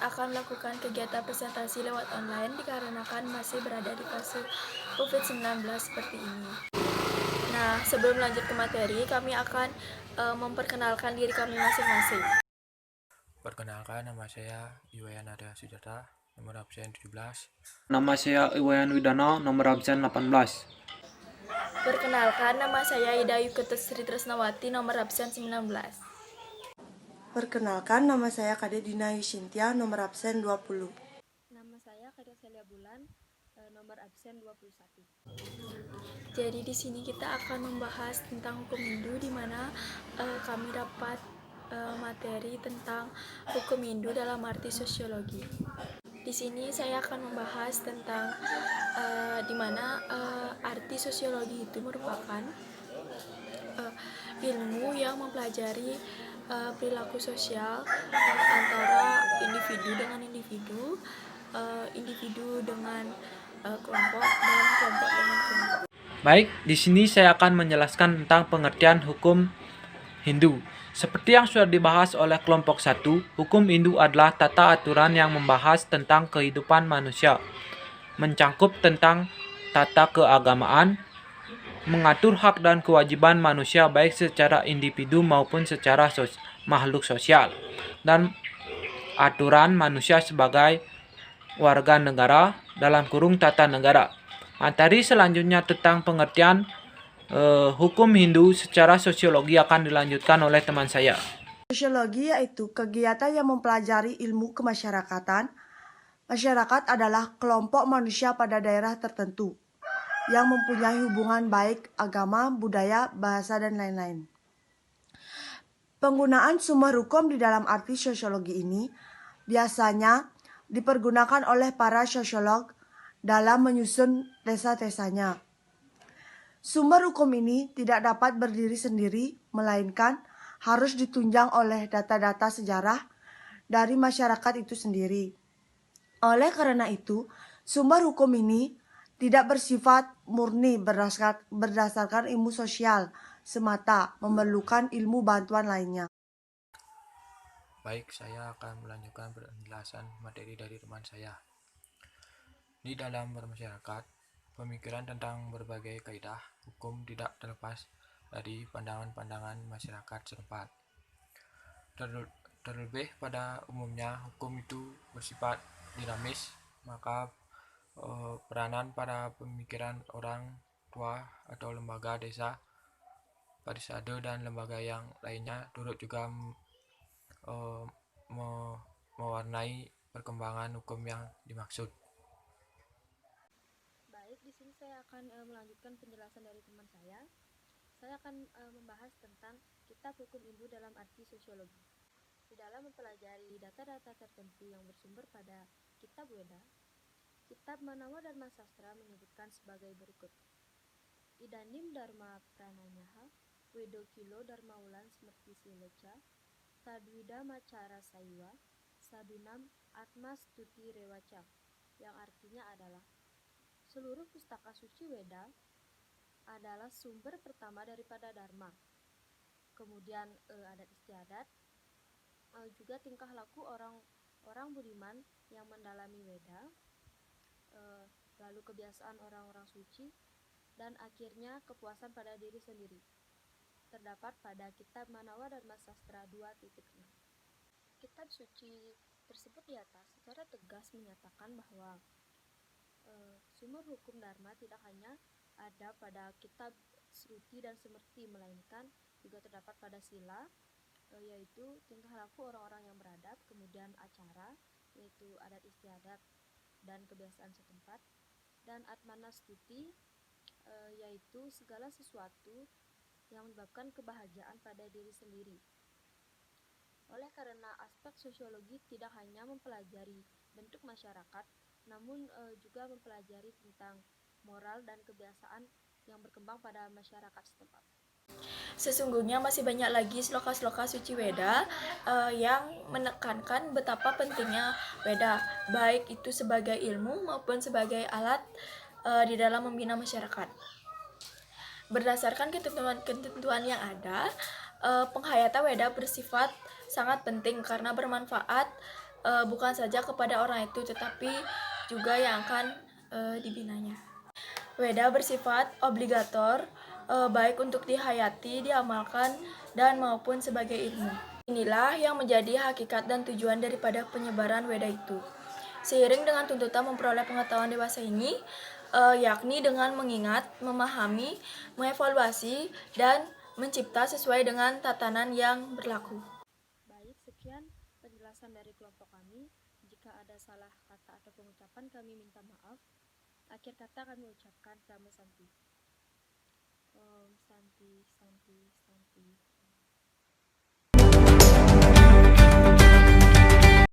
akan melakukan kegiatan presentasi lewat online dikarenakan masih berada di fase COVID-19 seperti ini. Nah, sebelum lanjut ke materi, kami akan memperkenalkan diri kami masing-masing. Perkenalkan, nama saya Iwayan Arya Sujata, nomor absen 17. Nama saya Iwayan Widana, nomor absen 18. Perkenalkan, nama saya Ida Yuketesri Tresnawati, nomor absen 19. Perkenalkan, nama saya Kade Dina Yushintia, nomor absen 20. Nama saya Kade Celia Bulan, nomor absen 21. Jadi di sini kita akan membahas tentang hukum Hindu, di mana kami dapat materi tentang hukum Hindu dalam arti sosiologi. Di sini saya akan membahas tentang di mana arti sosiologi itu merupakan ilmu yang mempelajari perilaku sosial antara individu dengan individu, individu dengan kelompok, dan kelompok dengan kelompok. Baik, di sini saya akan menjelaskan tentang pengertian hukum Hindu. Seperti yang sudah dibahas oleh kelompok 1, hukum Hindu adalah tata aturan yang membahas tentang kehidupan manusia, mencangkup tentang tata keagamaan, mengatur hak dan kewajiban manusia baik secara individu maupun secara makhluk sosial, dan aturan manusia sebagai warga negara dalam kurung tata negara. Materi selanjutnya tentang pengertian hukum Hindu secara sosiologi akan dilanjutkan oleh teman saya. Sosiologi yaitu kegiatan yang mempelajari ilmu kemasyarakatan. Masyarakat adalah kelompok manusia pada daerah tertentu yang mempunyai hubungan baik agama, budaya, bahasa, dan lain-lain. Penggunaan sumber hukum di dalam arti sosiologi ini biasanya dipergunakan oleh para sosiolog dalam menyusun tesa-tesanya. Sumber hukum ini tidak dapat berdiri sendiri, melainkan harus ditunjang oleh data-data sejarah dari masyarakat itu sendiri. Oleh karena itu, sumber hukum ini tidak bersifat murni berdasarkan ilmu sosial semata, memerlukan ilmu bantuan lainnya. Baik, saya akan melanjutkan penjelasan materi dari teman saya. Di dalam bermasyarakat, pemikiran tentang berbagai kaidah hukum tidak terlepas dari pandangan-pandangan masyarakat setempat. Terlebih pada umumnya hukum itu bersifat dinamis, maka peranan pada pemikiran orang tua atau lembaga desa, parisade, dan lembaga yang lainnya turut juga mewarnai perkembangan hukum yang dimaksud. Baik, di sini saya akan melanjutkan penjelasan dari teman saya. Saya akan membahas tentang kitab hukum Hindu dalam arti sosiologi. Di dalam mempelajari data-data tertentu yang bersumber pada kitab Weda, kitab Manawa Dharma Sastra menyebutkan sebagai berikut. Idanim Dharma Prananyaha, Wedo Kilo Dharma Ulan Smerti Sileca, Tadwida Macara Saiwa, Sabinam Atma Stuti Rewaca, yang artinya adalah seluruh pustaka suci Weda adalah sumber pertama daripada Dharma. Kemudian adat istiadat, juga tingkah laku orang budiman yang mendalami Weda, lalu kebiasaan orang-orang suci, dan akhirnya kepuasan pada diri sendiri. Terdapat pada kitab Manawa Dharma Sastra 2.6. Kitab suci tersebut di atas secara tegas menyatakan bahwa sumber hukum Dharma tidak hanya ada pada kitab Sruti dan Semerti, melainkan juga terdapat pada sila, yaitu tingkah laku orang-orang yang beradab, kemudian acara, yaitu adat istiadat dan kebiasaan setempat, dan Atmana Stuti, yaitu segala sesuatu yang menyebabkan kebahagiaan pada diri sendiri. Oleh karena aspek sosiologi tidak hanya mempelajari bentuk masyarakat, namun juga mempelajari tentang moral dan kebiasaan yang berkembang pada masyarakat setempat. Sesungguhnya masih banyak lagi sloka-sloka suci Weda yang menekankan betapa pentingnya Weda, baik itu sebagai ilmu maupun sebagai alat di dalam membina masyarakat. Berdasarkan ketentuan-ketentuan yang ada, penghayatan Weda bersifat sangat penting karena bermanfaat bukan saja kepada orang itu tetapi juga yang akan dibinanya. Weda bersifat obligator, baik untuk dihayati, diamalkan, dan maupun sebagai ilmu. Inilah yang menjadi hakikat dan tujuan daripada penyebaran Weda itu. Seiring dengan tuntutan memperoleh pengetahuan dewasa ini, yakni dengan mengingat, memahami, mengevaluasi, dan mencipta sesuai dengan tatanan yang berlaku. Baik, sekian penjelasan dari kelompok kami. Jika ada salah kata atau pengucapan, kami minta maaf. Akhir kata kami ucapkan Namo Santi. Om Santi, Santi, Santi.